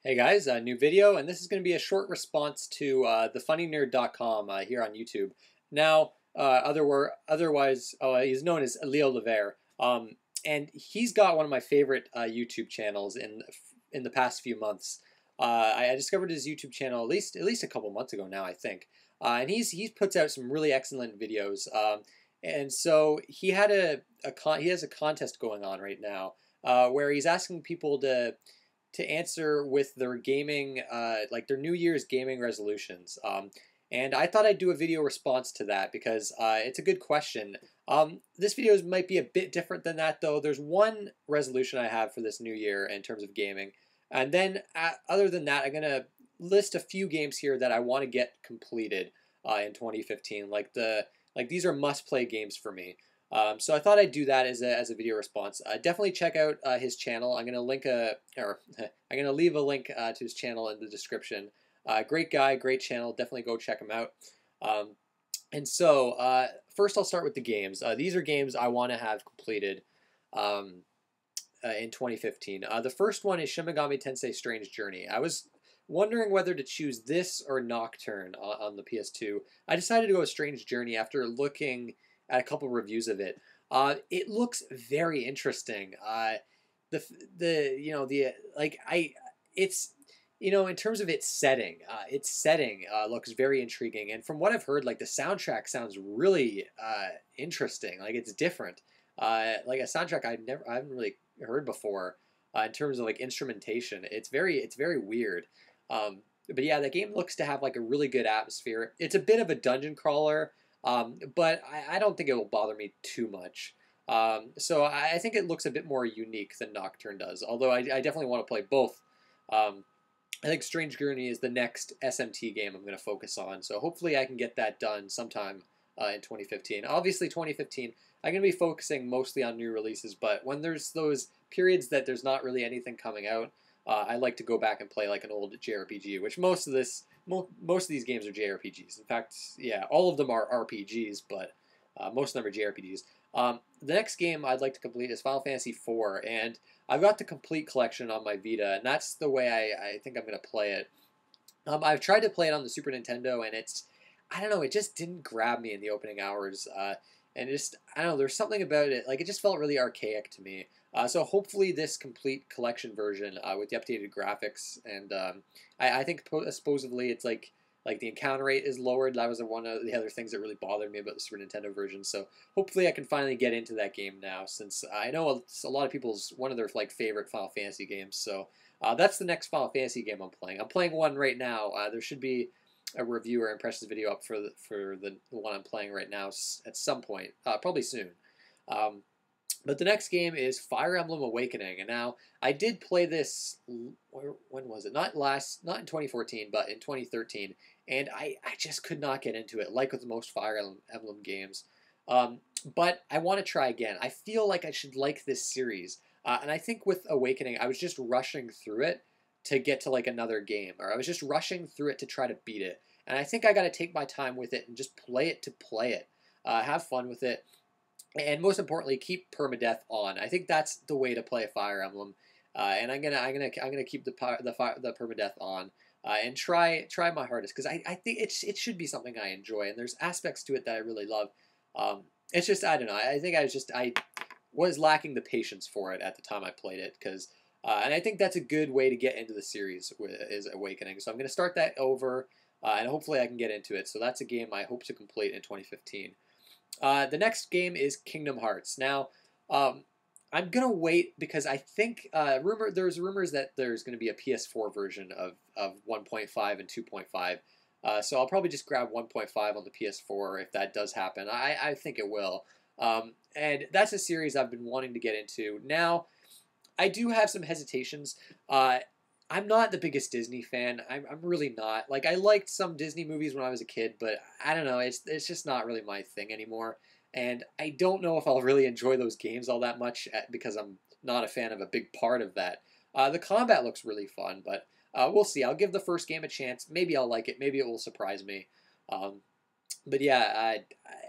Hey guys, a new video, and this is going to be a short response to thefunnynerd.com here on YouTube. Now, otherwise, he's known as Leo Levere, and he's got one of my favorite YouTube channels in the past few months. I discovered his YouTube channel at least a couple months ago now, I think, and he puts out some really excellent videos. And so he has a contest going on right now where he's asking people to answer with their gaming, like their New Year's gaming resolutions. And I thought I'd do a video response to that because it's a good question. This video might be a bit different than that, though. There's one resolution I have for this new year in terms of gaming. And then, other than that, I'm going to list a few games here that I want to get completed in 2015. Like these are must-play games for me. So I thought I'd do that as a video response. Definitely check out his channel. I'm gonna leave a link to his channel in the description. Great guy, great channel. Definitely go check him out. And so first I'll start with the games. These are games I want to have completed in 2015. The first one is Shin Megami Tensei Strange Journey. I was wondering whether to choose this or Nocturne on the PS2. I decided to go with Strange Journey after looking at a couple reviews of it. It looks very interesting. It's in terms of its setting looks very intriguing, and from what I've heard, like the soundtrack sounds really interesting. Like it's different, like a soundtrack I haven't really heard before in terms of like instrumentation. It's very weird. But yeah, the game looks to have like a really good atmosphere. It's a bit of a dungeon crawler. But I don't think it will bother me too much. So I think it looks a bit more unique than Nocturne does, although I definitely want to play both. I think Strange Journey is the next SMT game I'm going to focus on, so hopefully I can get that done sometime in 2015. Obviously, 2015, I'm going to be focusing mostly on new releases, but when there's those periods that there's not really anything coming out, I like to go back and play like an old JRPG, which most of these games are JRPGs. In fact, yeah, all of them are RPGs, but most of them are JRPGs. The next game I'd like to complete is Final Fantasy IV, and I've got the complete collection on my Vita, and that's the way I think I'm going to play it. I've tried to play it on the Super Nintendo, and I don't know, it just didn't grab me in the opening hours. And I don't know, there's something about it, like it just felt really archaic to me. So hopefully this complete collection version with the updated graphics, and I think supposedly it's like the encounter rate is lowered. That was one of the other things that really bothered me about the Super Nintendo version. So hopefully I can finally get into that game now, since I know it's a lot of people's one of their like favorite Final Fantasy games. So that's the next Final Fantasy game I'm playing. I'm playing one right now. There should be a review or impressions video up for the one I'm playing right now at some point, probably soon. But the next game is Fire Emblem Awakening, and now I did play this. When was it? Not in 2014, but in 2013, and I just could not get into it, like with most Fire Emblem games. But I want to try again. I feel like I should like this series, and I think with Awakening, I was just rushing through it to get to like another game, or I was just rushing through it to try to beat it. And I think I got to take my time with it and just play it to play it, have fun with it. And most importantly, keep permadeath on. I think that's the way to play Fire Emblem, and I'm gonna keep the permadeath on, and try my hardest, because I think it should be something I enjoy, and there's aspects to it that I really love. It's just, I don't know. I think I was lacking the patience for it at the time I played it, because and I think that's a good way to get into the series is Awakening. So I'm gonna start that over, and hopefully I can get into it. So that's a game I hope to complete in 2015. The next game is Kingdom Hearts. Now, I'm gonna wait because I think there's rumors that there's gonna be a PS4 version of 1.5 and 2.5. So I'll probably just grab 1.5 on the PS4 if that does happen. I think it will. And that's a series I've been wanting to get into. Now, I do have some hesitations. I'm not the biggest Disney fan. I'm really not. Like, I liked some Disney movies when I was a kid, but I don't know. It's just not really my thing anymore. And I don't know if I'll really enjoy those games all that much because I'm not a fan of a big part of that. The combat looks really fun, but we'll see. I'll give the first game a chance. Maybe I'll like it. Maybe it will surprise me. But yeah,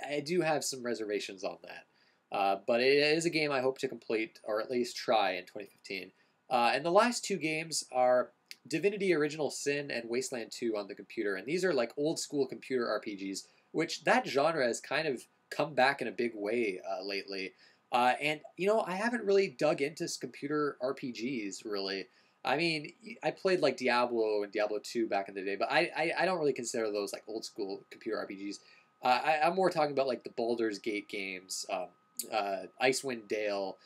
I do have some reservations on that. But it is a game I hope to complete, or at least try, in 2015. And the last two games are Divinity Original Sin and Wasteland 2 on the computer, and these are like old school computer RPGs, which that genre has kind of come back in a big way lately. And you know, I haven't really dug into computer RPGs really. I mean, I played like Diablo and Diablo 2 back in the day, but I don't really consider those like old school computer RPGs. I'm more talking about like the Baldur's Gate games, Icewind Dale,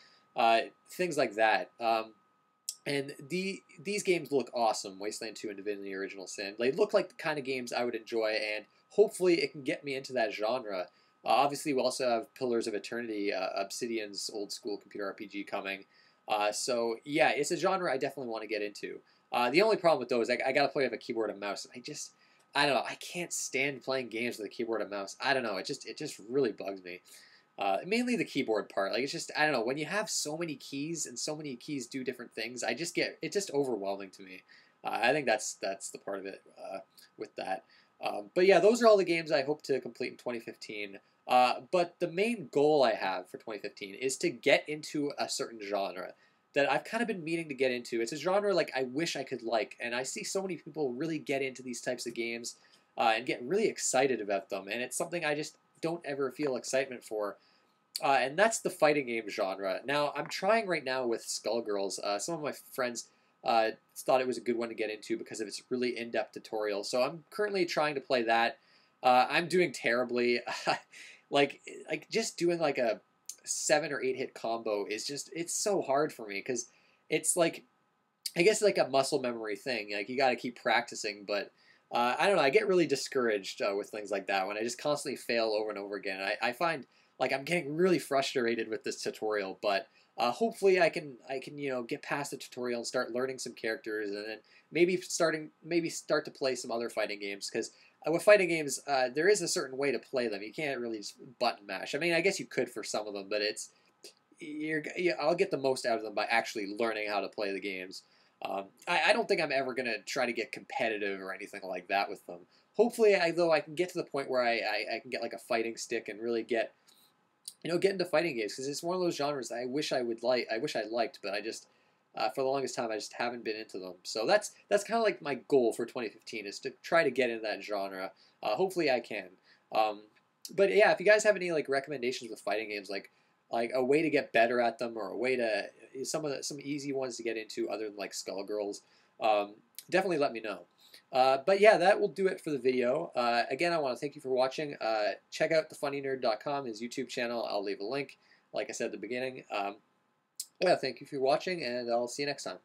things like that. And these games look awesome. Wasteland 2 and Divinity Original Sin. They look like the kind of games I would enjoy, and hopefully it can get me into that genre. Obviously, we also have Pillars of Eternity, Obsidian's old school computer RPG coming. So yeah, it's a genre I definitely want to get into. The only problem with those, I got to play with a keyboard and mouse. I don't know. I can't stand playing games with a keyboard and mouse. I don't know. It just really bugs me. Mainly the keyboard part. Like it's just I don't know. When you have so many keys and so many keys do different things, it's just overwhelming to me. I think that's the part of it with that. But yeah, those are all the games I hope to complete in 2015. But the main goal I have for 2015 is to get into a certain genre that I've kind of been meaning to get into. It's a genre like I wish I could like, and I see so many people really get into these types of games and get really excited about them, and it's something I just don't ever feel excitement for. And that's the fighting game genre. Now, I'm trying right now with Skullgirls. Some of my friends thought it was a good one to get into because of its really in-depth tutorial. So I'm currently trying to play that. I'm doing terribly. like just doing like a 7 or 8 hit combo is it's so hard for me because it's like I guess like a muscle memory thing. Like you got to keep practicing, but I don't know. I get really discouraged with things like that when I just constantly fail over and over again. I find like I'm getting really frustrated with this tutorial, but hopefully I can get past the tutorial and start learning some characters, and then maybe start to play some other fighting games because. With fighting games, there is a certain way to play them. You can't really just button mash. I mean, I guess you could for some of them, but I'll get the most out of them by actually learning how to play the games. I don't think I'm ever going to try to get competitive or anything like that with them. Hopefully, though, I can get to the point where I can get like a fighting stick and really get into fighting games because it's one of those genres I wish I liked, but I just for the longest time I just haven't been into them. So that's kind of like my goal for 2015 is to try to get into that genre. Hopefully I can. But yeah, if you guys have any like recommendations with fighting games, like a way to get better at them or a way to some easy ones to get into other than like Skullgirls, definitely let me know. But yeah, that will do it for the video. Again, I want to thank you for watching. Check out thefunnynerd.com, his YouTube channel. I'll leave a link, like I said at the beginning. Yeah, thank you for watching, and I'll see you next time.